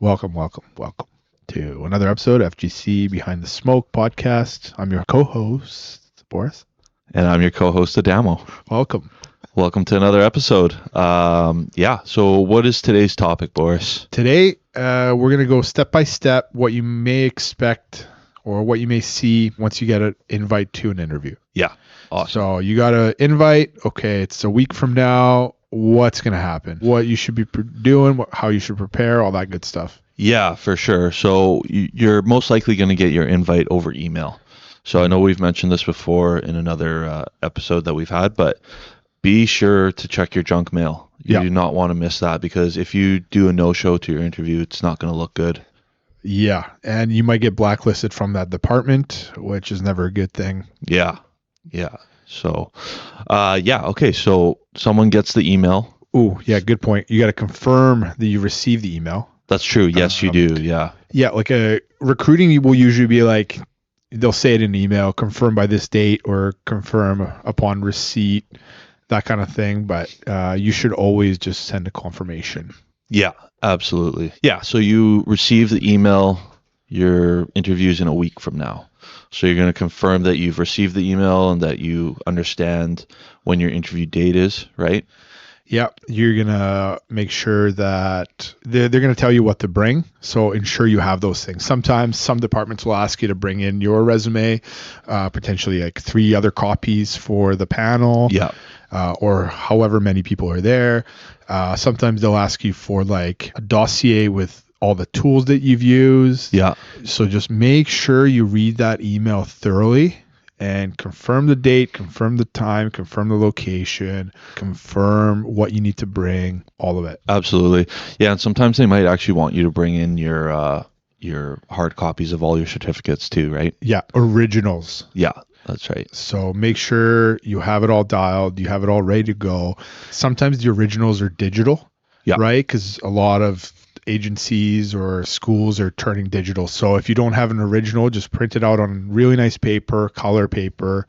Welcome to another episode of FGC Behind the Smoke podcast. I'm your co-host, Boris. And I'm your co-host, Adamo. Welcome. Welcome to another episode. So what is today's topic, Boris? Today, we're going to go step by step what you may expect or what you may see once you get an invite to an interview. Yeah. Awesome. So you got an invite. Okay, it's a week from now. What's going to happen? What you should be doing, how you should prepare, all that good stuff. Yeah, for sure. So you're most likely going to get your invite over email. So I know we've mentioned this before in another episode that we've had, but be sure to check your junk mail. You do not want to miss that, because if you do a no-show to your interview, it's not going to look good. Yeah, and you might get blacklisted from that department, which is never a good thing. Yeah. So, okay. So someone gets the email. Oh, yeah, good point. You got to confirm that you received the email. That's true. Yes, you do. Yeah. Yeah, like a recruiting will usually be like, they'll say it in an email, confirm by this date or confirm upon receipt, that kind of thing. But you should always just send a confirmation. Yeah, absolutely. Yeah, so you receive the email, your interview's in a week from now. So you're going to confirm that you've received the email and that you understand when your interview date is, right? Yeah, you're going to make sure that they're going to tell you what to bring. So ensure you have those things. Sometimes some departments will ask you to bring in your resume, potentially like 3 other copies for the panel. Yeah. Or however many people are there. Sometimes they'll ask you for like a dossier with all the tools that you've used. Yeah. So just make sure you read that email thoroughly and confirm the date, confirm the time, confirm the location, confirm what you need to bring, all of it. Absolutely. Yeah, and sometimes they might actually want you to bring in your hard copies of all your certificates too, right? Yeah, originals. Yeah. That's right. So make sure you have it all dialed, you have it all ready to go. Sometimes the originals are digital, right? Because a lot of agencies or schools are turning digital. So if you don't have an original, just print it out on really nice paper, color paper,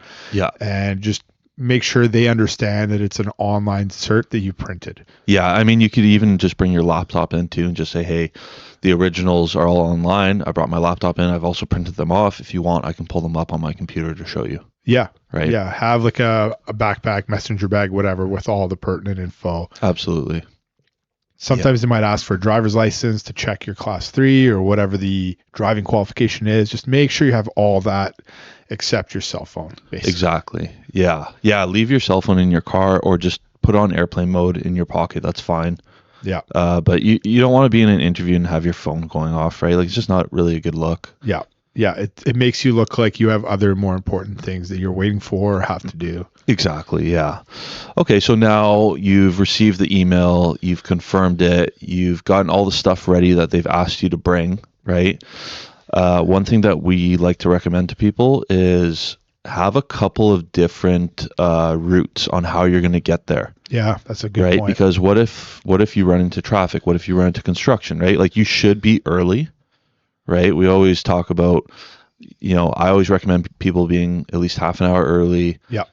and just make sure they understand that it's an online cert that you printed. Yeah, I mean, you could even just bring your laptop in too and just say, hey, the originals are all online. I brought my laptop in. I've also printed them off. If you want, I can pull them up on my computer to show you. Yeah. Right. Yeah. Have like a backpack, messenger bag, whatever, with all the pertinent info. Absolutely. Sometimes they might ask for a driver's license to check your class 3 or whatever the driving qualification is. Just make sure you have all that except your cell phone, basically. Exactly. Yeah. Yeah. Leave your cell phone in your car or just put on airplane mode in your pocket. That's fine. Yeah. But you don't want to be in an interview and have your phone going off, right? Like, it's just not really a good look. Yeah. Yeah. It makes you look like you have other more important things that you're waiting for or have to do. Exactly. Yeah. Okay. So now you've received the email, you've confirmed it, you've gotten all the stuff ready that they've asked you to bring, right? One thing that we like to recommend to people is have a couple of different routes on how you're going to get there. Yeah, that's a good point. Because what if you run into traffic? What if you run into construction, right? Like, you should be early, right? We always talk about, I always recommend people being at least half an hour early. Yeah.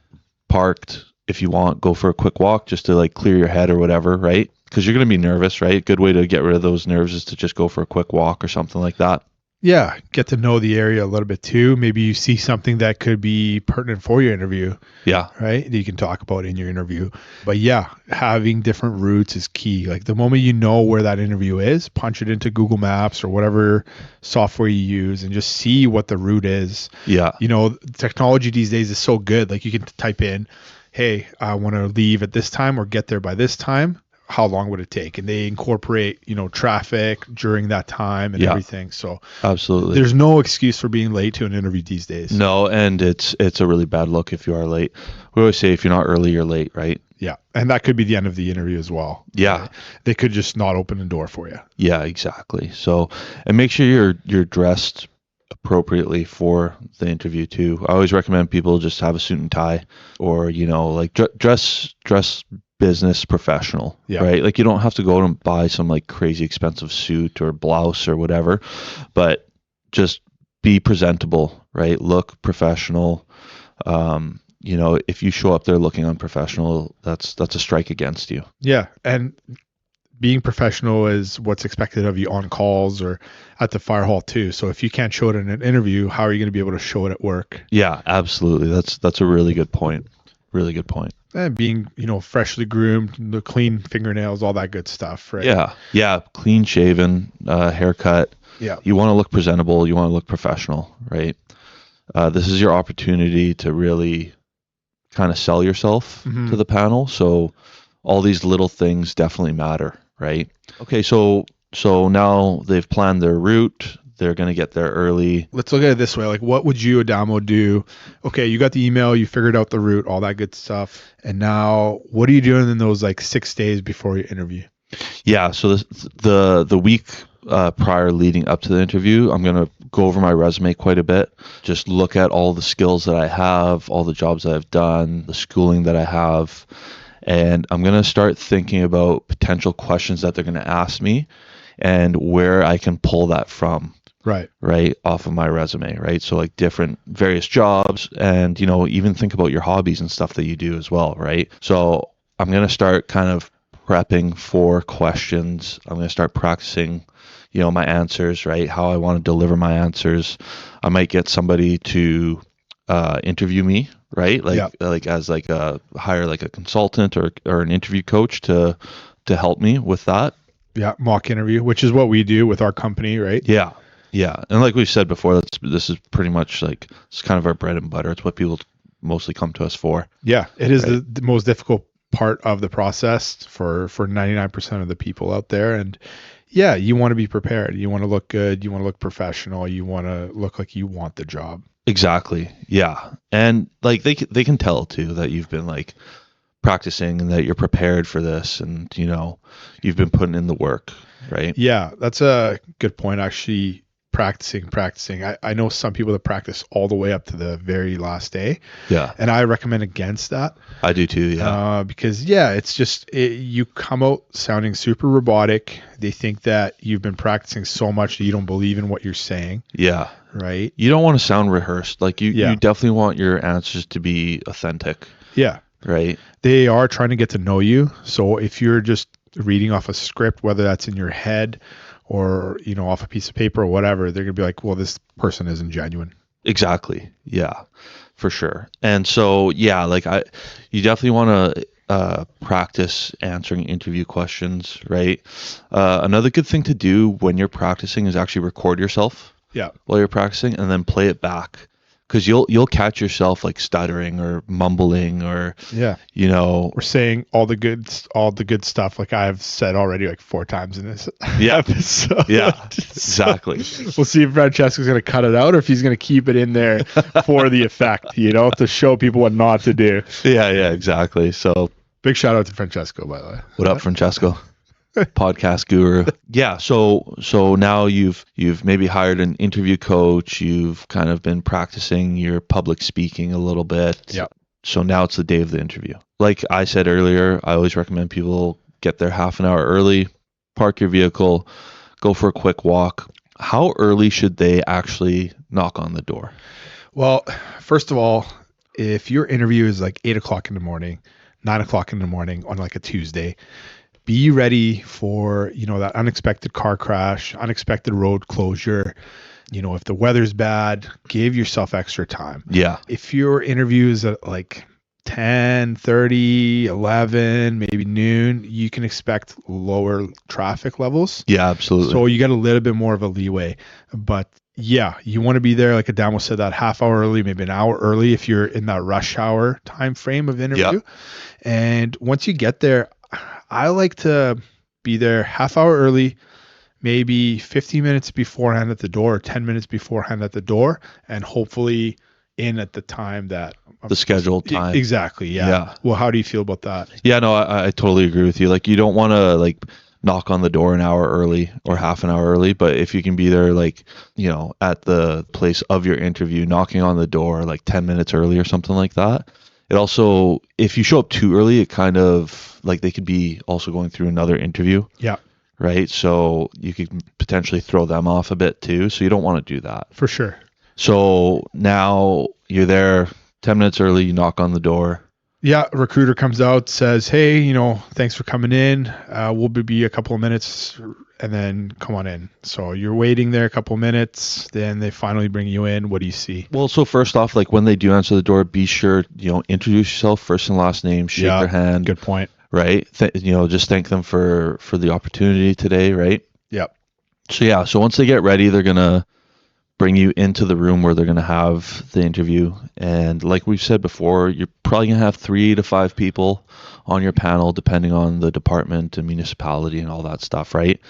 Parked. If you want, go for a quick walk just to like clear your head or whatever, right? Because you're going to be nervous, right? Good way to get rid of those nerves is to just go for a quick walk or something like that. Yeah, get to know the area a little bit too. Maybe you see something that could be pertinent for your interview. Yeah. Right? That you can talk about in your interview. But yeah, having different routes is key. Like the moment you know where that interview is, punch it into Google Maps or whatever software you use and just see what the route is. Yeah. Technology these days is so good. Like you can type in, hey, I want to leave at this time or get there by this time. How long would it take? And they incorporate, traffic during that time and everything. So absolutely, there's no excuse for being late to an interview these days. No, and it's a really bad look if you are late. We always say if you're not early, you're late, right? Yeah, and that could be the end of the interview as well. Yeah, right? They could just not open the door for you. Yeah, exactly. So, and make sure you're dressed appropriately for the interview too. I always recommend people just have a suit and tie, or like dress business professional, right? Like, you don't have to go and buy some like crazy expensive suit or blouse or whatever, but just be presentable, right? Look professional. If you show up there looking unprofessional, that's a strike against you. Yeah, and being professional is what's expected of you on calls or at the fire hall too. So if you can't show it in an interview, how are you going to be able to show it at work? Yeah, absolutely. That's a really good point. Really good point. And being, freshly groomed, the clean fingernails, all that good stuff, right? Yeah. Clean shaven, haircut. Yeah. You want to look presentable. You want to look professional, right? This is your opportunity to really kind of sell yourself to the panel. So all these little things definitely matter, right? Okay, so now they've planned their route. They're going to get there early. Let's look at it this way. Like, what would you, Adamo, do? Okay, you got the email, you figured out the route, all that good stuff. And now what are you doing in those 6 days before your interview? Yeah, so the week prior leading up to the interview, I'm going to go over my resume quite a bit. Just look at all the skills that I have, all the jobs that I've done, the schooling that I have. And I'm going to start thinking about potential questions that they're going to ask me and where I can pull that from. Right off of my resume, right? So different various jobs, and even think about your hobbies and stuff that you do as well, right? So I'm going to start kind of prepping for questions. I'm going to start practicing my answers, right? How I want to deliver my answers. I might get somebody to interview me, right? Hire a consultant or an interview coach to help me with that. Yeah, mock interview, which is what we do with our company, right? Yeah, and like we said before, this is pretty much it's kind of our bread and butter. It's what people mostly come to us for. Yeah, it is the most difficult part of the process for 99% of the people out there. And yeah, you want to be prepared. You want to look good. You want to look professional. You want to look like you want the job. Exactly. Yeah, and they can tell too that you've been practicing and that you're prepared for this, and you've been putting in the work, right? Yeah, that's a good point. Actually, practicing. I know some people that practice all the way up to the very last day. Yeah. And I recommend against that. I do too, yeah. Because, it's just, you come out sounding super robotic. They think that you've been practicing so much that you don't believe in what you're saying. Yeah. Right? You don't want to sound rehearsed. You definitely want your answers to be authentic. Yeah. Right? They are trying to get to know you. So if you're just reading off a script, whether that's in your head or off a piece of paper or whatever, they're gonna be like, well, this person isn't genuine. Exactly. Yeah, for sure. And so you definitely want to practice answering interview questions, right? Another good thing to do when you're practicing is actually record yourself. Yeah. While you're practicing, and then play it back. Because you'll catch yourself stuttering or mumbling or or saying all the good stuff like I've said already 4 times in this episode. Yeah, exactly. We'll see if Francesco's going to cut it out or if he's going to keep it in there for the effect, to show people what not to do. Yeah, exactly. So big shout out to Francesco, by the way. What up, Francesco? Podcast guru. Yeah, so now you've maybe hired an interview coach, you've kind of been practicing your public speaking a little bit. Yeah. So now it's the day of the interview. Like I said earlier, I always recommend people get there half an hour early, park your vehicle, go for a quick walk. How early should they actually knock on the door? Well, first of all, if your interview is 8 o'clock in the morning, 9 o'clock in the morning on a Tuesday, be ready for, that unexpected car crash, unexpected road closure. If the weather's bad, give yourself extra time. Yeah. If your interview is at 10:30, 11, maybe noon, you can expect lower traffic levels. Yeah, absolutely. So you get a little bit more of a leeway. But yeah, you want to be there, like Adamo said, that half hour early, maybe an hour early if you're in that rush hour time frame of interview. Yep. And once you get there, I like to be there half hour early, maybe 15 minutes beforehand at the door, or 10 minutes beforehand at the door, and hopefully in at the time that the scheduled time. Exactly. Yeah. Well, how do you feel about that? Yeah, no, I totally agree with you. You don't want to knock on the door an hour early or half an hour early, but if you can be there at the place of your interview, knocking on the door 10 minutes early or something like that. It also, if you show up too early, it kind of they could be also going through another interview. Yeah. Right. So you could potentially throw them off a bit too. So you don't want to do that. For sure. So now you're there 10 minutes early, you knock on the door. Yeah, a recruiter comes out, says, "Hey, thanks for coming in. We'll be a couple of minutes, and then come on in." So you're waiting there a couple of minutes, then they finally bring you in. What do you see? Well, so first off, like when they do answer the door, be sure, introduce yourself, first and last name, shake their hand, Good point. right? Just thank them for the opportunity today, right? Yep. So once they get ready, they're gonna bring you into the room where they're gonna have the interview, and like we've said before, you're probably gonna have 3 to 5 people on your panel, depending on the department and municipality and all that stuff, right?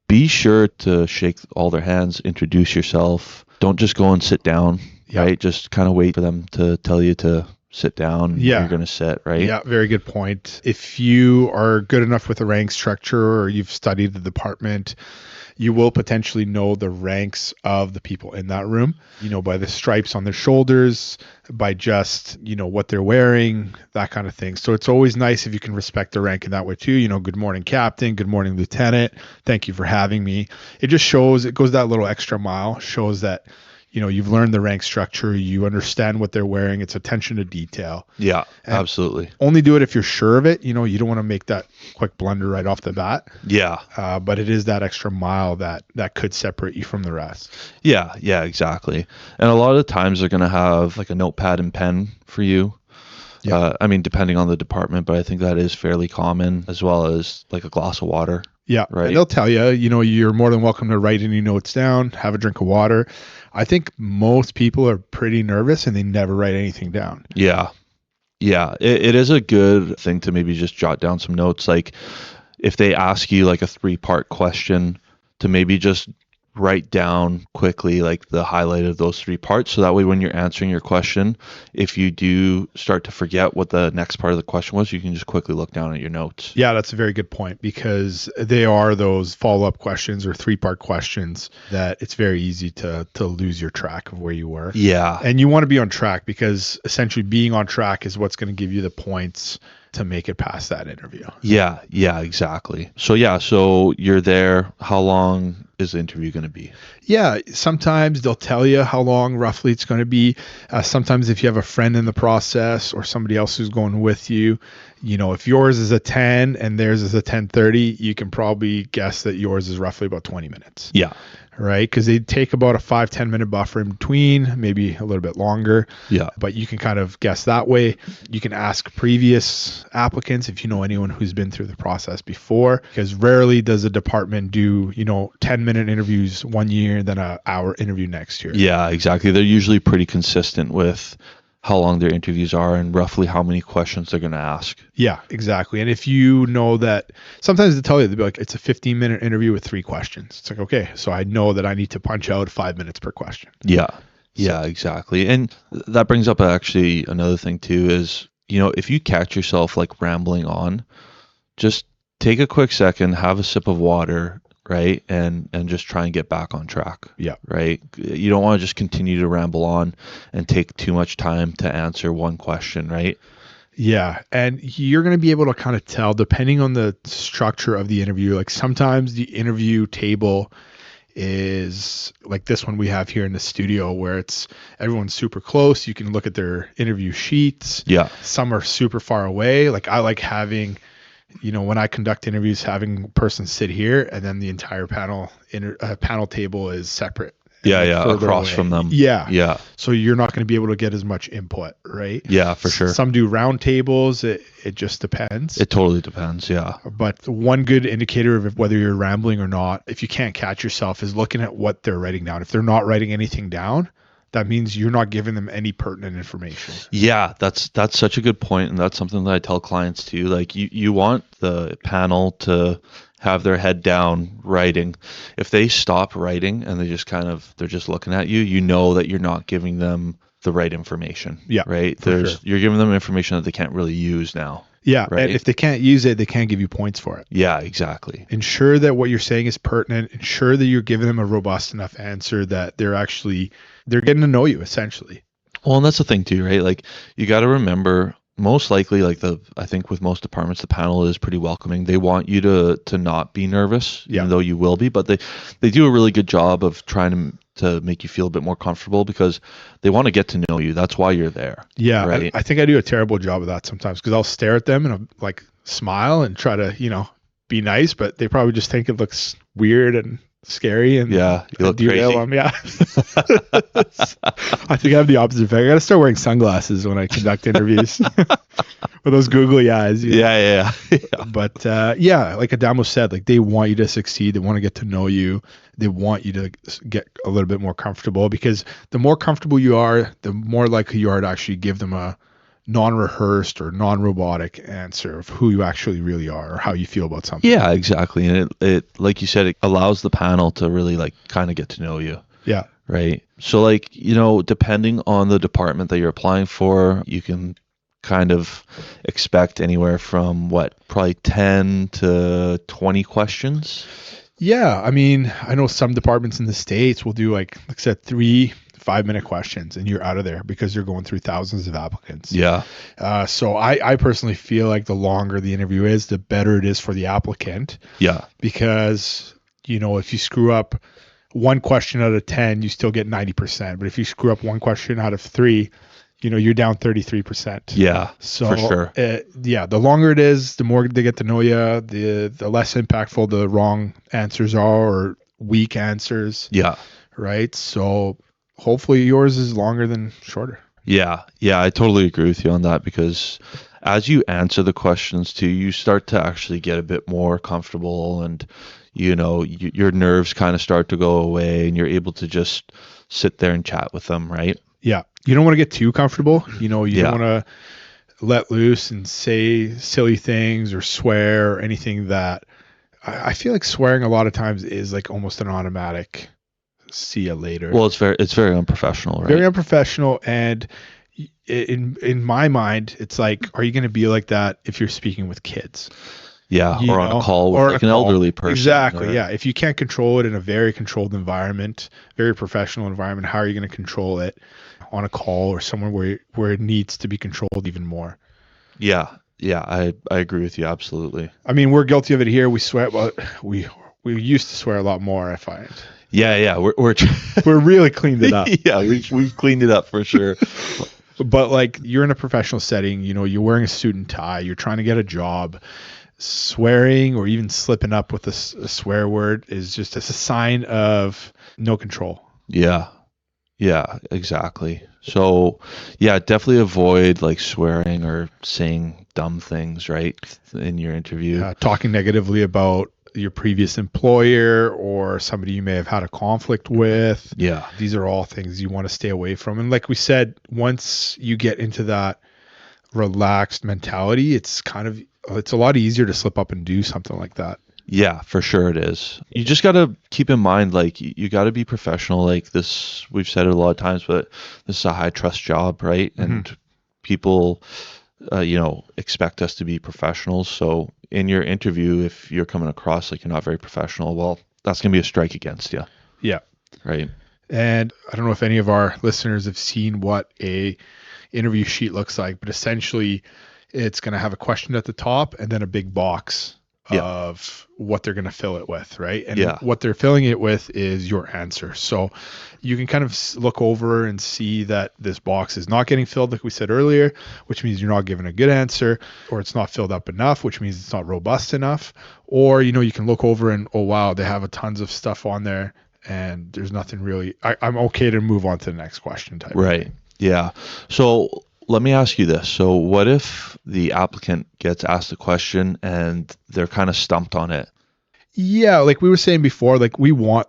Be sure to shake all their hands, introduce yourself. Don't just go and sit down, right? Just kind of wait for them to tell you to sit down and where you're going to sit, right? Yeah, very good point. If you are good enough with the rank structure or you've studied the department, you will potentially know the ranks of the people in that room, by the stripes on their shoulders, by just, what they're wearing, that kind of thing. So it's always nice if you can respect the rank in that way too. Good morning, Captain. Good morning, Lieutenant. Thank you for having me. It just shows, it goes that little extra mile, shows that, you've learned the rank structure, you understand what they're wearing. It's attention to detail. Yeah, and absolutely. Only do it if you're sure of it. You don't want to make that quick blunder right off the bat. Yeah. But it is that extra mile that could separate you from the rest. Yeah, exactly. And a lot of the times they're going to have like a notepad and pen for you. Yeah. Depending on the department, but I think that is fairly common, as well as like a glass of water. Yeah, right. And they'll tell you, you're more than welcome to write any notes down, have a drink of water. I think most people are pretty nervous and they never write anything down. Yeah. It is a good thing to maybe just jot down some notes. Like if they ask you like a 3-part question, to maybe just write down quickly like the highlight of those 3 parts, so that way when you're answering your question, if you do start to forget what the next part of the question was, you can just quickly look down at your notes. Yeah, that's a very good point, because they are those follow-up questions or 3-part questions that it's very easy to lose your track of where you were. Yeah. And you want to be on track, because essentially being on track is what's going to give you the points to make it past that interview. Yeah, exactly. So you're there. How long is the interview going to be? Yeah, sometimes they'll tell you how long roughly it's going to be. Sometimes if you have a friend in the process or somebody else who's going with you, if yours is a 10 and theirs is a 10:30, you can probably guess that yours is roughly about 20 minutes. Yeah. Right? Because they take about a 5-10 minute buffer in between, maybe a little bit longer. Yeah. But you can kind of guess that way. You can ask previous applicants if you know anyone who's been through the process before, because rarely does a department do, 10-minute interviews one year, then an hour interview next year. Yeah, exactly. They're usually pretty consistent with how long their interviews are and roughly how many questions they're going to ask. Yeah, exactly. And if you know that, sometimes they tell you, they'll be like, it's a 15-minute interview with 3 questions. It's like, okay, so I know that I need to punch out 5 minutes per question. Yeah, exactly. And that brings up actually another thing too is, if you catch yourself like rambling on, just take a quick second, have a sip of water, right? And just try and get back on track. Yeah. Right. You don't want to just continue to ramble on and take too much time to answer one question, right? Yeah. And you're going to be able to kind of tell, depending on the structure of the interview, like sometimes the interview table is like this one we have here in the studio, where it's everyone's super close. You can look at their interview sheets. Yeah. Some are super far away. Like I like having, when I conduct interviews, having a person sit here and then the entire panel table is separate. Yeah, across from them. Yeah. So you're not going to be able to get as much input, right? Yeah, for sure. Some do round tables. It just depends. It totally depends, yeah. But one good indicator of whether you're rambling or not, if you can't catch yourself, is looking at what they're writing down. If they're not writing anything down, that means you're not giving them any pertinent information. Yeah, that's such a good point, and that's something that I tell clients too. Like you want the panel to have their head down writing. If they stop writing and they're just looking at you, you know that you're not giving them the right information. Yeah. Right? Sure. You're giving them information that they can't really use now. Yeah, right? And if they can't use it, they can't give you points for it. Yeah, exactly. Ensure that what you're saying is pertinent. Ensure that you're giving them a robust enough answer that they're getting to know you, essentially. Well, and that's the thing too, right? Like you got to remember, most likely, I think with most departments, the panel is pretty welcoming. They want you to not be nervous, even though you will be, but they do a really good job of trying to make you feel a bit more comfortable because they want to get to know you. That's why you're there. Yeah, right. I think I do a terrible job of that sometimes because I'll stare at them and I'll like smile and try to, be nice, but they probably just think it looks weird and scary and Yeah, you look derail crazy. them. Yeah. I think I have the opposite effect. I got to start wearing sunglasses when I conduct interviews with those googly eyes. Yeah. But like Adamo said, like they want you to succeed. They want to get to know you. They want you to get a little bit more comfortable because the more comfortable you are, the more likely you are to actually give them a non-rehearsed or non-robotic answer of who you actually really are or how you feel about something. Yeah, exactly. And it like you said, it allows the panel to really like kind of get to know you. Yeah. Right. So like, depending on the department that you're applying for, you can kind of expect anywhere from probably 10 to 20 questions. Yeah. I mean, I know some departments in the States will do like I said, 3 5-minute questions and you're out of there because you're going through thousands of applicants. Yeah. So I personally feel like the longer the interview is, the better it is for the applicant. Yeah. Because, if you screw up one question out of 10, you still get 90%. But if you screw up one question out of 3, you're down 33%. Yeah, so for sure. The longer it is, the more they get to know you, the less impactful the wrong answers are or weak answers. Yeah. Right. So hopefully yours is longer than shorter. Yeah, I totally agree with you on that because as you answer the questions too, you start to actually get a bit more comfortable and, your nerves kind of start to go away and you're able to just sit there and chat with them, right? Yeah. You don't want to get too comfortable. You don't want to let loose and say silly things or swear or anything that I feel like swearing a lot of times is like almost an automatic see you later. Well, it's very unprofessional, right? Very unprofessional. And in my mind, it's like, are you going to be like that if you're speaking with kids? Yeah, or on a call with like an elderly person. Exactly. Yeah. If you can't control it in a very controlled environment, very professional environment, how are you going to control it on a call or somewhere where it needs to be controlled even more? Yeah, I agree with you absolutely. I mean, we're guilty of it here. We swear, but we used to swear a lot more, I find. Yeah, we're really cleaned it up. Yeah, we've cleaned it up for sure. But like you're in a professional setting, you're wearing a suit and tie, you're trying to get a job. Swearing or even slipping up with a swear word is just a sign of no control. Yeah, exactly. So yeah, definitely avoid like swearing or saying dumb things, right, in your interview. Talking negatively about your previous employer or somebody you may have had a conflict with. Yeah. These are all things you want to stay away from. And like we said, once you get into that relaxed mentality, it's a lot easier to slip up and do something like that. Yeah, for sure it is. You just got to keep in mind, like, you got to be professional. Like this, we've said it a lot of times, but this is a high trust job, right? Mm-hmm. And people, expect us to be professionals. So in your interview, if you're coming across like you're not very professional, well, that's going to be a strike against you. Yeah. Right. And I don't know if any of our listeners have seen what a interview sheet looks like, but essentially it's going to have a question at the top and then a big box of what they're going to fill it with, right? And what they're filling it with is your answer. So you can kind of look over and see that this box is not getting filled, like we said earlier, which means you're not giving a good answer, or it's not filled up enough, which means it's not robust enough. Or, you can look over and, oh, wow, they have a tons of stuff on there and there's nothing really, I'm okay to move on to the next question type. Right. Yeah. So let me ask you this. So what if the applicant gets asked a question and they're kind of stumped on it? Yeah. Like we were saying before, like we want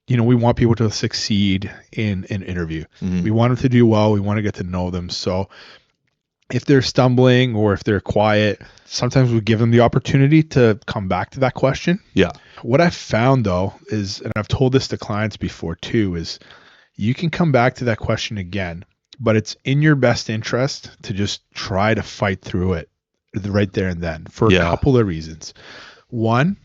people to succeed in an interview. Mm-hmm. We want them to do well. We want to get to know them. So if they're stumbling or if they're quiet, sometimes we give them the opportunity to come back to that question. Yeah. What I've found though is, and I've told this to clients before too, is you can come back to that question again, but it's in your best interest to just try to fight through it right there and then for a couple of reasons. One,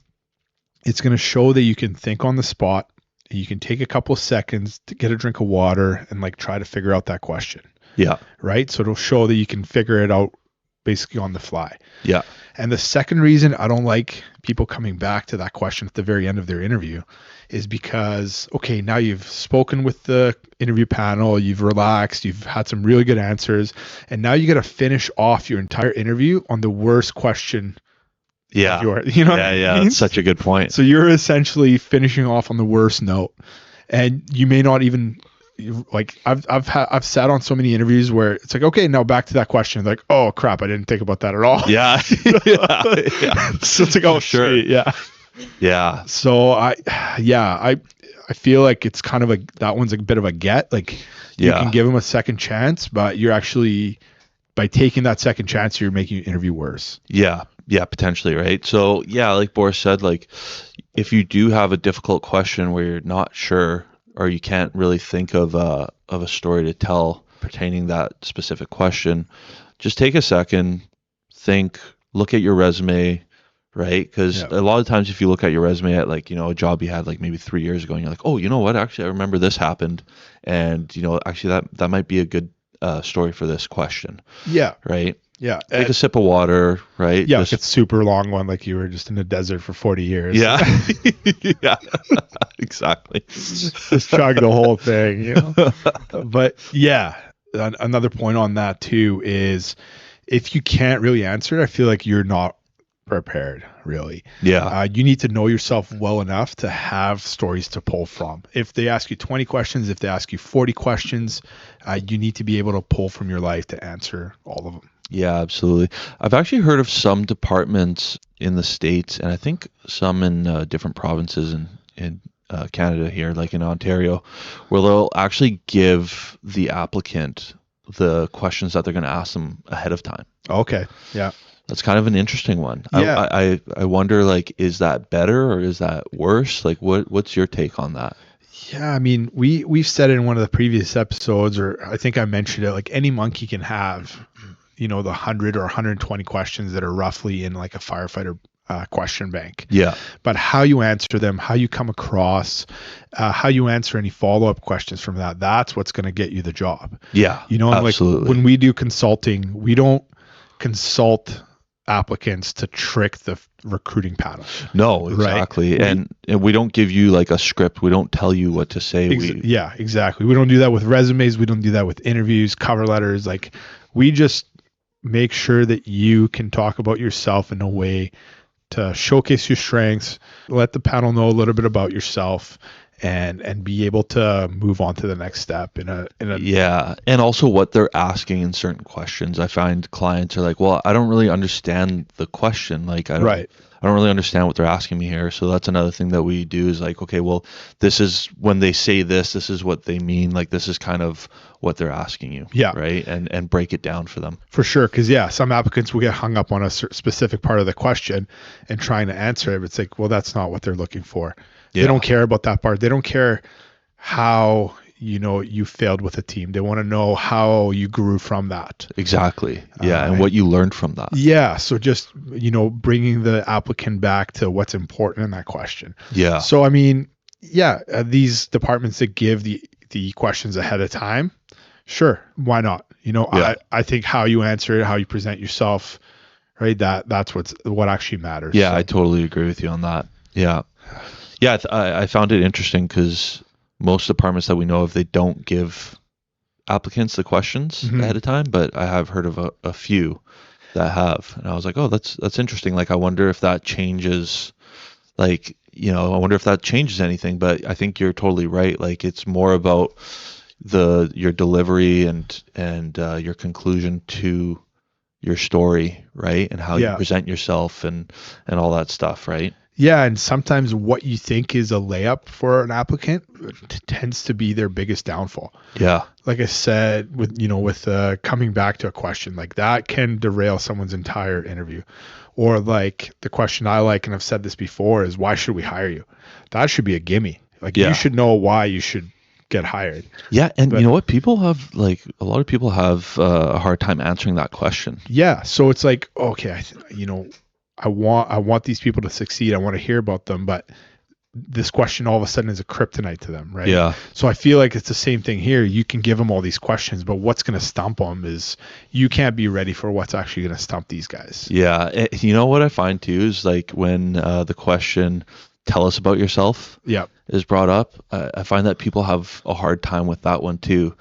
it's going to show that you can think on the spot. You can take a couple of seconds to get a drink of water and like try to figure out that question. Yeah. Right. So it'll show that you can figure it out basically on the fly. Yeah. And the second reason I don't like people coming back to that question at the very end of their interview is because, okay, now you've spoken with the interview panel, you've relaxed, you've had some really good answers, and now you got to finish off your entire interview on the worst question Yeah. of your, you know what I Yeah. mean? That's such a good point. So you're essentially finishing off on the worst note, and you may not even like. I've sat on so many interviews where it's like, okay, now back to that question. Like, oh crap, I didn't think about that at all. Yeah. Yeah. So it's like, oh Sure. shit, yeah. Yeah. So I feel like it's kind of that one's a bit of a get. Like you Yeah. can give them a second chance, but you're actually, by taking that second chance, you're making your interview worse. Yeah. Yeah, potentially, right? So yeah, like Boris said, like if you do have a difficult question where you're not sure or you can't really think of a story to tell pertaining that specific question, just take a second, think, look at your resume, right? Because Yeah. a lot of times if you look at your resume at like, a job you had like maybe 3 years ago and you're like, oh, you know what? Actually, I remember this happened. And, actually that might be a good story for this question. Yeah. Right. Yeah. Take a sip of water, right? Yeah, if it's super long one, like you were just in the desert for 40 years. Yeah. Yeah. Exactly. Just chug the whole thing, But yeah, another point on that too is if you can't really answer it, I feel like you're not prepared, really. Yeah. You need to know yourself well enough to have stories to pull from. If they ask you 20 questions, if they ask you 40 questions, you need to be able to pull from your life to answer all of them. Yeah, absolutely. I've actually heard of some departments in the States, and I think some in different provinces in Canada here, like in Ontario, where they'll actually give the applicant the questions that they're going to ask them ahead of time. Okay. Yeah. That's kind of an interesting one. Yeah. I wonder, like, is that better or is that worse? Like, what's your take on that? Yeah, I mean, we've said it in one of the previous episodes, or I think I mentioned it, like any monkey can have, the 100 or 120 questions that are roughly in like a firefighter question bank. Yeah. But how you answer them, how you come across, how you answer any follow-up questions from that's what's going to get you the job. Yeah, And absolutely. like when we do consulting, we don't consult applicants to trick the recruiting panel. No, exactly. Right? And we don't give you like a script. We don't tell you what to say. Yeah, exactly. We don't do that with resumes. We don't do that with interviews, cover letters. Like we just make sure that you can talk about yourself in a way to showcase your strengths, let the panel know a little bit about yourself, and be able to move on to the next step in a yeah. And also what they're asking in certain questions. I find clients are like, well, I don't really understand the question. Like I don't really understand what they're asking me here. So that's another thing that we do is like, okay, well, this is when they say this is what they mean. Like this is kind of what they're asking you. Yeah. Right. And break it down for them. For sure. Because some applicants will get hung up on a specific part of the question and trying to answer it. But it's like, well, that's not what they're looking for. Yeah. They don't care about that part. They don't care how you failed with a team. They want to know how you grew from that. Exactly. Yeah. And what you learned from that. Yeah. So just, bringing the applicant back to what's important in that question. Yeah. So, I mean, these departments that give the questions ahead of time, sure. Why not? I think how you answer it, how you present yourself, right? That's what actually matters. Yeah. So. I totally agree with you on that. Yeah. Yeah. I found it interesting because most departments that we know of, they don't give applicants the questions ahead of time, but I have heard of a few that have, and I was like, oh, that's interesting. Like, I wonder if that changes, like, I wonder if that changes anything, but I think you're totally right. Like, it's more about your delivery and your conclusion to your story, right? And how you present yourself and all that stuff, right? Yeah, and sometimes what you think is a layup for an applicant tends to be their biggest downfall. Yeah. Like I said, with coming back to a question, like that can derail someone's entire interview. Or like the question I like, and I've said this before, is why should we hire you? That should be a gimme. Like you should know why you should get hired. Yeah, and you know what? People have a lot of people have a hard time answering that question. Yeah, so it's like, okay, I want these people to succeed. I want to hear about them, but this question all of a sudden is a kryptonite to them, right? Yeah. So I feel like it's the same thing here. You can give them all these questions, but what's going to stump them is you can't be ready for what's actually going to stump these guys. Yeah. You know what I find too is like when the question tell us about yourself Yeah. is brought up, I find that people have a hard time with that one too.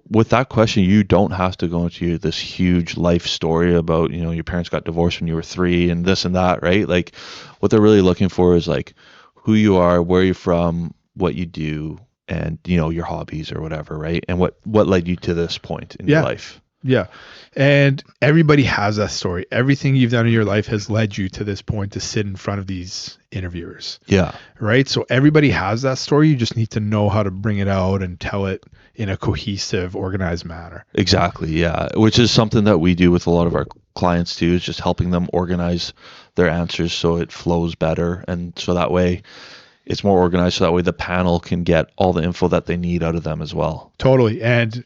With that question, you don't have to go into this huge life story about, your parents got divorced when you were 3 and this and that, right? Like what they're really looking for is like who you are, where you're from, what you do, and your hobbies or whatever, right? And what led you to this point in your life. Yeah. And everybody has that story. Everything you've done in your life has led you to this point to sit in front of these interviewers. Yeah. Right. So everybody has that story. You just need to know how to bring it out and tell it in a cohesive, organized manner. Exactly. Yeah. Which is something that we do with a lot of our clients too, is just helping them organize their answers so it flows better. And so that way it's more organized. So that way the panel can get all the info that they need out of them as well. Totally. And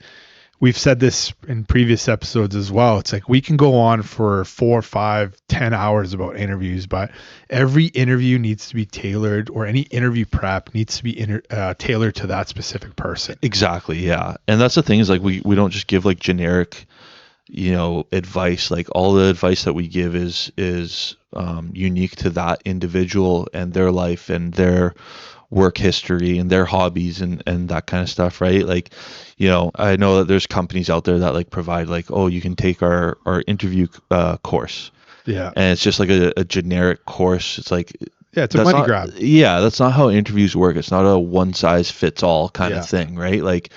we've said this in previous episodes as well. It's like we can go on for 4, 5, 10 hours about interviews, but every interview needs to be tailored, or any interview prep needs to be tailored to that specific person. Exactly. Yeah. And that's the thing is like we don't just give like generic, advice. Like all the advice that we give is unique to that individual and their life and their work history and their hobbies and that kind of stuff, right? Like, I know that there's companies out there that like provide like, oh, you can take our interview course. Yeah. And it's just like a generic course. It's like, yeah, it's a money grab. Yeah, that's not how interviews work. It's not a one size fits all kind of thing, right? Like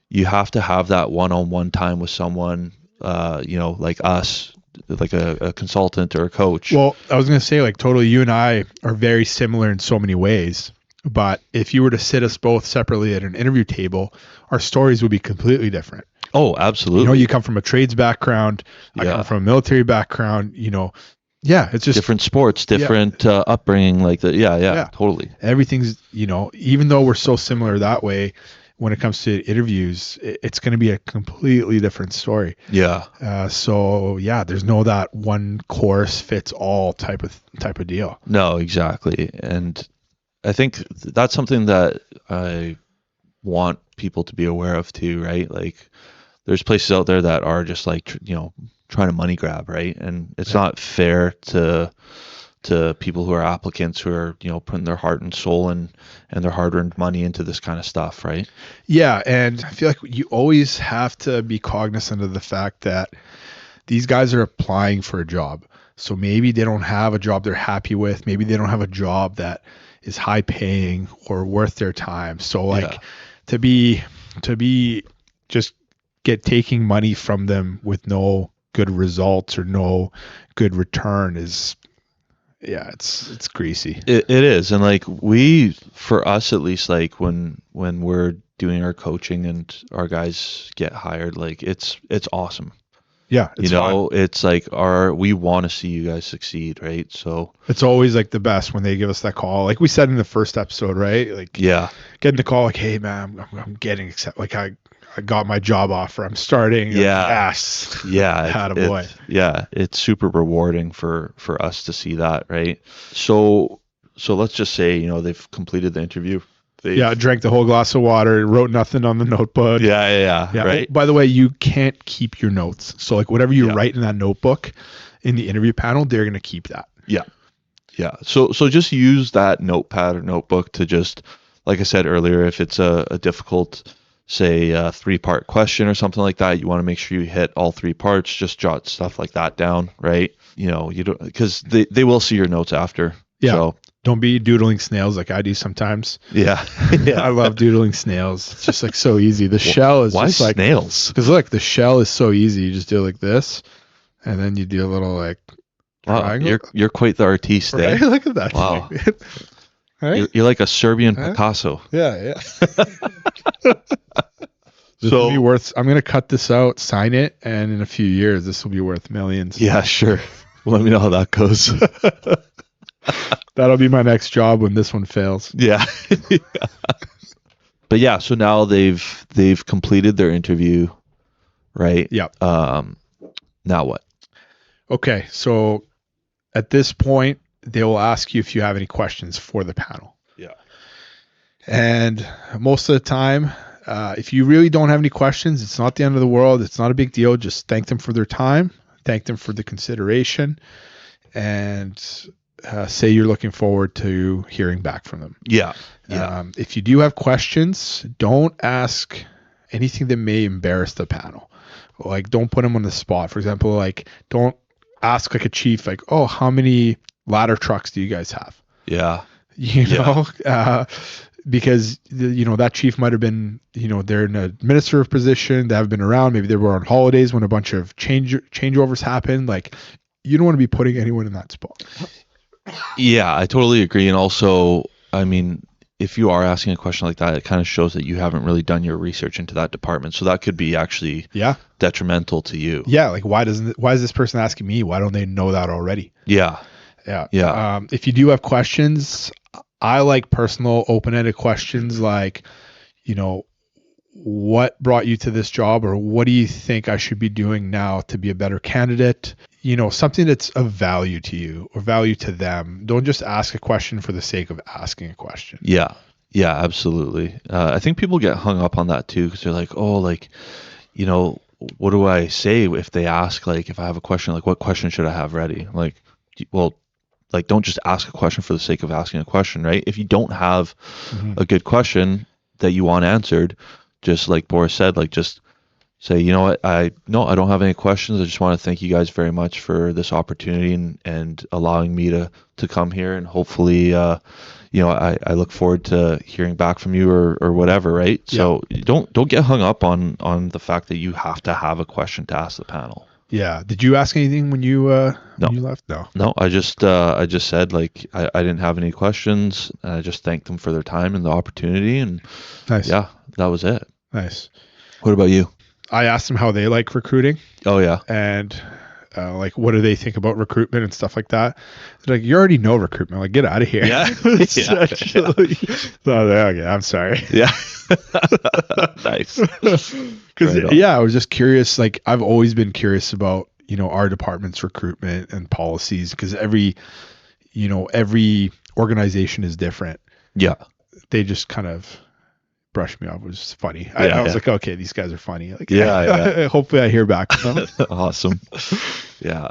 you have to have that one-on-one time with someone, like us, like a consultant or a coach. Well, I was going to say like totally you and I are very similar in so many ways. But if you were to sit us both separately at an interview table, our stories would be completely different. Oh, absolutely. You come from a trades background. I come from a military background. It's just different sports, different upbringing. Like that. Yeah, totally. Everything's, even though we're so similar that way, when it comes to interviews, it's going to be a completely different story. Yeah. There's no that one course fits all type of deal. No, exactly. And I think that's something that I want people to be aware of too, right? Like there's places out there that are just like, trying to money grab, right? And it's not fair to people who are applicants who are, putting their heart and soul and their hard-earned money into this kind of stuff, right? Yeah. And I feel like you always have to be cognizant of the fact that these guys are applying for a job. So maybe they don't have a job they're happy with. Maybe they don't have a job that is high paying or worth their time. So like to be just taking money from them with no good results or no good return is, it's greasy. It is. And like for us at least, like when we're doing our coaching and our guys get hired, like it's awesome. Yeah. It's fun. It's like we want to see you guys succeed, right? So it's always like the best when they give us that call. Like we said in the first episode, right? Like getting the call like, hey man, I'm getting accepted. Like I got my job offer. I'm starting. Yes. Yeah. Attaboy. It's super rewarding for us to see that, right? So let's just say, they've completed the interview. Drank the whole glass of water, wrote nothing on the notebook. Yeah. Right. Oh, by the way, you can't keep your notes. So like whatever you write in that notebook in the interview panel, they're going to keep that. Yeah. So just use that notepad or notebook to just, like I said earlier, if it's a difficult, say, 3-part question or something like that, you want to make sure you hit all 3 parts, just jot stuff like that down, right? You don't, because they will see your notes after. Yeah. So don't be doodling snails like I do sometimes. Yeah. I love doodling snails. It's just like so easy. The shell is why just like snails? Because look, the shell is so easy. You just do it like this, and then you do a little like triangle. Wow, you're quite the artiste, right? Look at that. Wow. Thing. Right? You're like a Serbian Picasso. Yeah. This will be worth. I'm gonna cut this out, sign it, and in a few years, this will be worth millions. Yeah, sure. Let me know how that goes. That'll be my next job when this one fails. Yeah. But yeah, so now they've completed their interview, right? Yeah. Now what? Okay, so at this point, they will ask you if you have any questions for the panel. Yeah. And most of the time, if you really don't have any questions, it's not the end of the world. It's not a big deal. Just thank them for their time. Thank them for the consideration. And say you're looking forward to hearing back from them. Yeah. Yeah. If you do have questions, don't ask anything that may embarrass the panel. Like, don't put them on the spot. For example, like, don't ask like a chief, like, oh, how many ladder trucks do you guys have? Yeah. Because that chief might have been, they're in an administrative position. They have been around. Maybe they were on holidays when a bunch of changeovers happened. Like, you don't want to be putting anyone in that spot. Yeah, I totally agree. And also, I mean, if you are asking a question like that, it kind of shows that you haven't really done your research into that department. So that could be actually detrimental to you. Yeah, like why is this person asking me? Why don't they know that already? Yeah. Yeah. If you do have questions, I like personal open-ended questions like, what brought you to this job, or what do you think I should be doing now to be a better candidate? Something that's of value to you or value to them. Don't just ask a question for the sake of asking a question. Yeah. Yeah, absolutely. I think people get hung up on that too, because they're like, oh, like, what do I say if they ask, like, if I have a question, like, what question should I have ready? Like, well, like, don't just ask a question for the sake of asking a question, right? If you don't have a good question that you want answered, just like Boris said, like, just say, you know what, I don't have any questions. I just want to thank you guys very much for this opportunity and allowing me to come here, and hopefully, I look forward to hearing back from you or whatever, right? Yeah. So don't get hung up on the fact that you have to have a question to ask the panel. Yeah. Did you ask anything when you when you left? No. I just said, like, I didn't have any questions, and I just thanked them for their time and the opportunity, and nice. Yeah, that was it. Nice. What about you? I asked them how they like recruiting. Oh yeah. And like, what do they think about recruitment and stuff like that? They're like, you already know recruitment. Like, get out of here. Yeah. Okay, I'm sorry. Yeah. Nice. Because I was just curious. Like, I've always been curious about our department's recruitment and policies, because every organization is different. Yeah. They just kind of brushed me off. It was funny. I was like, okay, these guys are funny. Like, hopefully I hear back from them. Awesome. Yeah.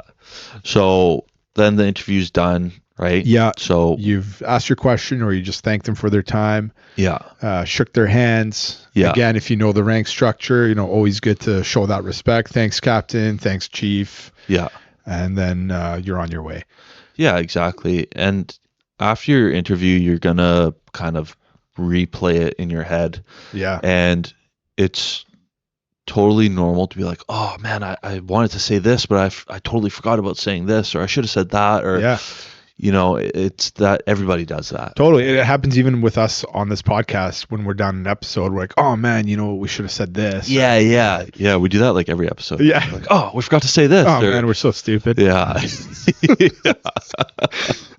So then the interview's done, right? Yeah. So you've asked your question, or you just thanked them for their time. Yeah. Shook their hands. Yeah. Again, if you know the rank structure, always good to show that respect. Thanks, Captain. Thanks, Chief. Yeah. And then you're on your way. Yeah, exactly. And after your interview, you're gonna kind of replay it in your head. Yeah. And it's totally normal to be like, oh man, I wanted to say this, but I totally forgot about saying this, or I should have said that, or it's that everybody does that. Totally. It happens even with us on this podcast. When we're done an episode, we're like, oh man, we should have said this. Yeah, we do that like every episode. Yeah. Like, oh, we forgot to say this. Oh man, we're so stupid. Yeah.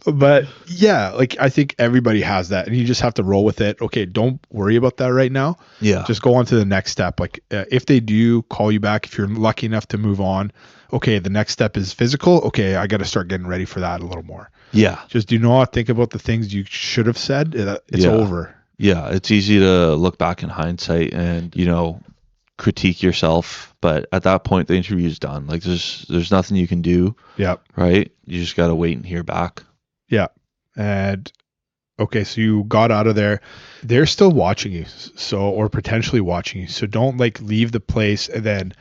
But yeah, like, I think everybody has that, and you just have to roll with it. Okay, don't worry about that right now. Yeah. Just go on to the next step. Like, if they do call you back, if you're lucky enough to move on, okay, the next step is physical. Okay, I got to start getting ready for that a little more. Yeah. Just do not think about the things you should have said. It's over. Yeah, it's easy to look back in hindsight and, critique yourself, but at that point the interview is done. Like, there's nothing you can do. Yeah. Right? You just got to wait and hear back. Yeah. And okay, so you got out of there. They're still watching you, or potentially watching you. So don't like leave the place and then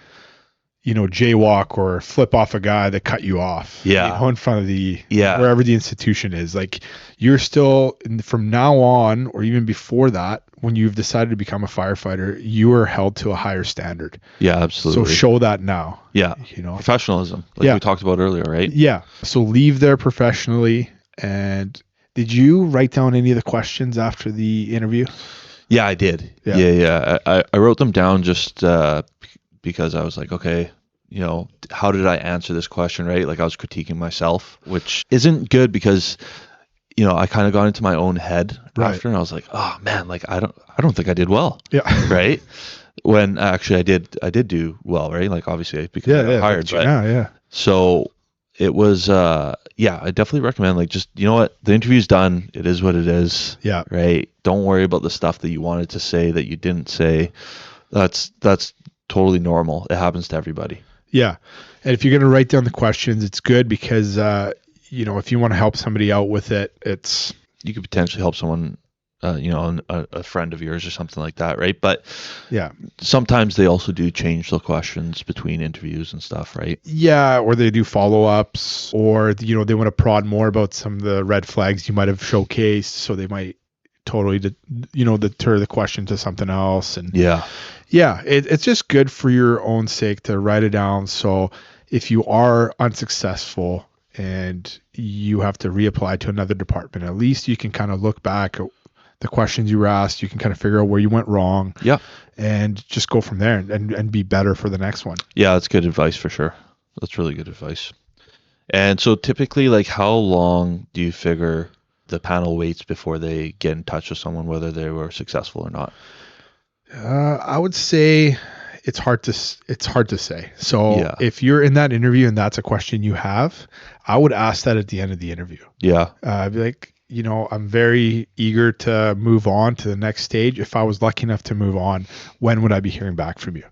jaywalk or flip off a guy that cut you off. Yeah. In front of wherever the institution is. Like, you're still, from now on, or even before that, when you've decided to become a firefighter, you are held to a higher standard. Yeah, absolutely. So show that now. Yeah. Professionalism, like we talked about earlier, right? Yeah. So leave there professionally. And did you write down any of the questions after the interview? Yeah, I did. Yeah. I wrote them down just because I was like, okay, how did I answer this question, right? Like, I was critiquing myself, which isn't good, because I kind of got into my own head after, and I was like, oh man, like, I don't think I did well. Yeah. Right? When actually I did do well, right? Like, obviously because I got hired. But, so it was I definitely recommend, like, just, the interview's done. It is what it is. Yeah. Right? Don't worry about the stuff that you wanted to say that you didn't say. That's totally normal. It happens to everybody. Yeah. And if you're going to write down the questions, it's good because if you want to help somebody out with it, you could potentially help someone, a friend of yours or something like that, right? But yeah, sometimes they also do change the questions between interviews and stuff, right? yeah, or they do follow-ups, or they want to prod more about some of the red flags you might have showcased, so they might totally deter the question to something else. And yeah, it's just good for your own sake to write it down, so if you are unsuccessful and you have to reapply to another department, at least you can kind of look back at the questions you were asked. You can kind of figure out where you went wrong. Yeah. And just go from there and be better for the next one. Yeah, that's good advice for sure. That's really good advice. And so typically, like, how long do you figure the panel waits before they get in touch with someone, whether they were successful or not? I would say it's hard to say. So if you're in that interview and that's a question you have, I would ask that at the end of the interview. Yeah. I'd be like, I'm very eager to move on to the next stage. If I was lucky enough to move on, when would I be hearing back from you?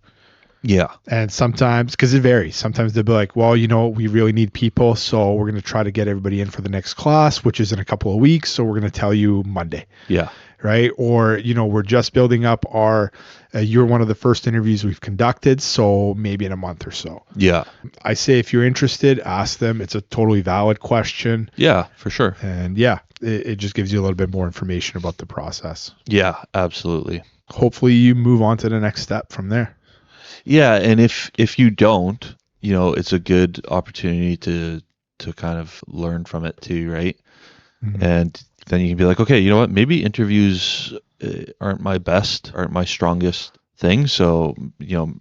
Yeah. And sometimes, because it varies, sometimes they'll be like, well, we really need people, so we're going to try to get everybody in for the next class, which is in a couple of weeks. So we're going to tell you Monday. Yeah. Right. Or, we're just building up you're one of the first interviews we've conducted, so maybe in a month or so. Yeah. I say if you're interested, ask them. It's a totally valid question. Yeah, for sure. And it just gives you a little bit more information about the process. Yeah, absolutely. Hopefully you move on to the next step from there. Yeah, and if you don't, it's a good opportunity to kind of learn from it too, right? Mm-hmm. And then you can be like, okay, you know what? Maybe interviews aren't my strongest thing. So,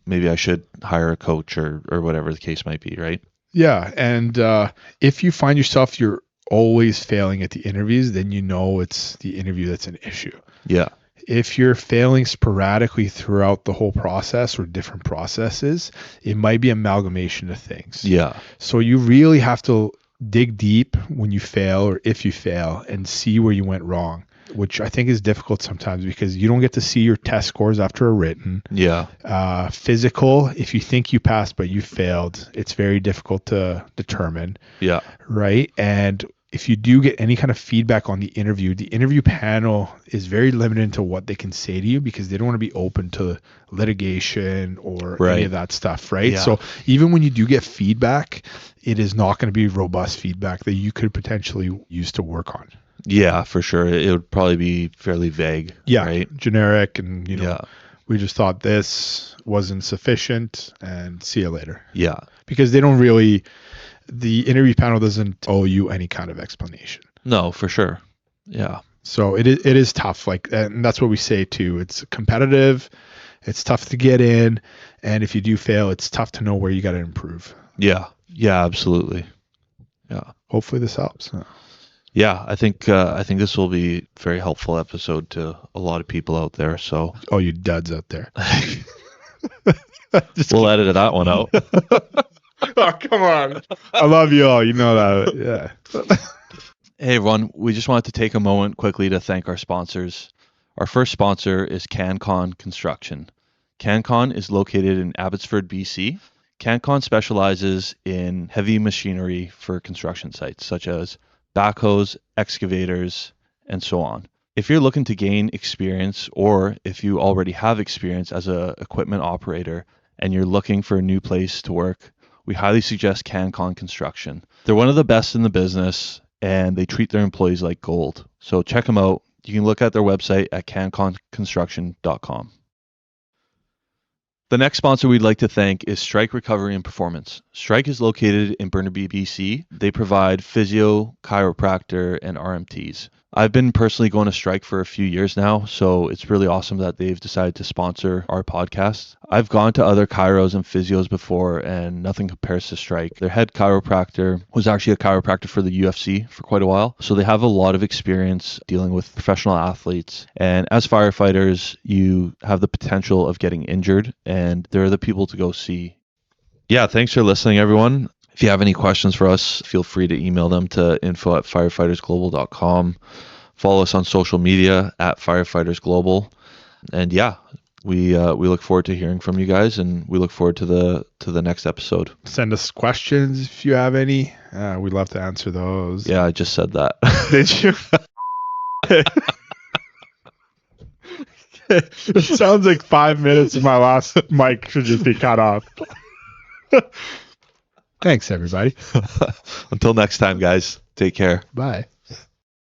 maybe I should hire a coach or whatever the case might be, right? Yeah. And if you find yourself you're always failing at the interviews, then it's the interview that's an issue. Yeah. If you're failing sporadically throughout the whole process or different processes, it might be amalgamation of things. Yeah. So you really have to dig deep when you fail, or if you fail, and see where you went wrong, which I think is difficult sometimes because you don't get to see your test scores after a written. Yeah. Physical, if you think you passed but you failed, it's very difficult to determine. Yeah. Right. And if you do get any kind of feedback on the interview panel is very limited to what they can say to you because they don't want to be open to litigation or any of that stuff, right? Yeah. So even when you do get feedback, it is not going to be robust feedback that you could potentially use to work on. Yeah, for sure. It would probably be fairly vague. Yeah, right? Generic, and we just thought this wasn't sufficient, and see you later. Yeah, because they don't really. The interview panel doesn't owe you any kind of explanation. No, for sure. Yeah. So it is tough. And that's what we say too. It's competitive. It's tough to get in. And if you do fail, it's tough to know where you got to improve. Yeah. Yeah, absolutely. Yeah. Hopefully this helps. Yeah, I think this will be a very helpful episode to a lot of people out there. So. Oh, you duds out there. We'll edit that one out. Oh, come on. I love you all. You know that. Yeah. Hey, everyone. We just wanted to take a moment quickly to thank our sponsors. Our first sponsor is CanCon Construction. CanCon is located in Abbotsford, BC. CanCon specializes in heavy machinery for construction sites, such as backhoes, excavators, and so on. If you're looking to gain experience, or if you already have experience as an equipment operator and you're looking for a new place to work, we highly suggest CanCon Construction. They're one of the best in the business, and they treat their employees like gold. So check them out. You can look at their website at canconconstruction.com. The next sponsor we'd like to thank is Strike Recovery and Performance. Strike is located in Burnaby, BC. They provide physio, chiropractor, and RMTs. I've been personally going to Strike for a few years now, so it's really awesome that they've decided to sponsor our podcast. I've gone to other chiros and physios before, and nothing compares to Strike. Their head chiropractor was actually a chiropractor for the UFC for quite a while, so they have a lot of experience dealing with professional athletes. And as firefighters, you have the potential of getting injured, and they're the people to go see. Yeah, thanks for listening, everyone. If you have any questions for us, feel free to email them to info@firefightersglobal.com. Follow us on social media at firefightersglobal. And yeah, we look forward to hearing from you guys, and we look forward to the next episode. Send us questions if you have any, Yeah, we'd love to answer those. Yeah, I just said that. Did you? It sounds like 5 minutes of my last mic should just be cut off. Thanks, everybody. Until next time, guys. Take care. Bye.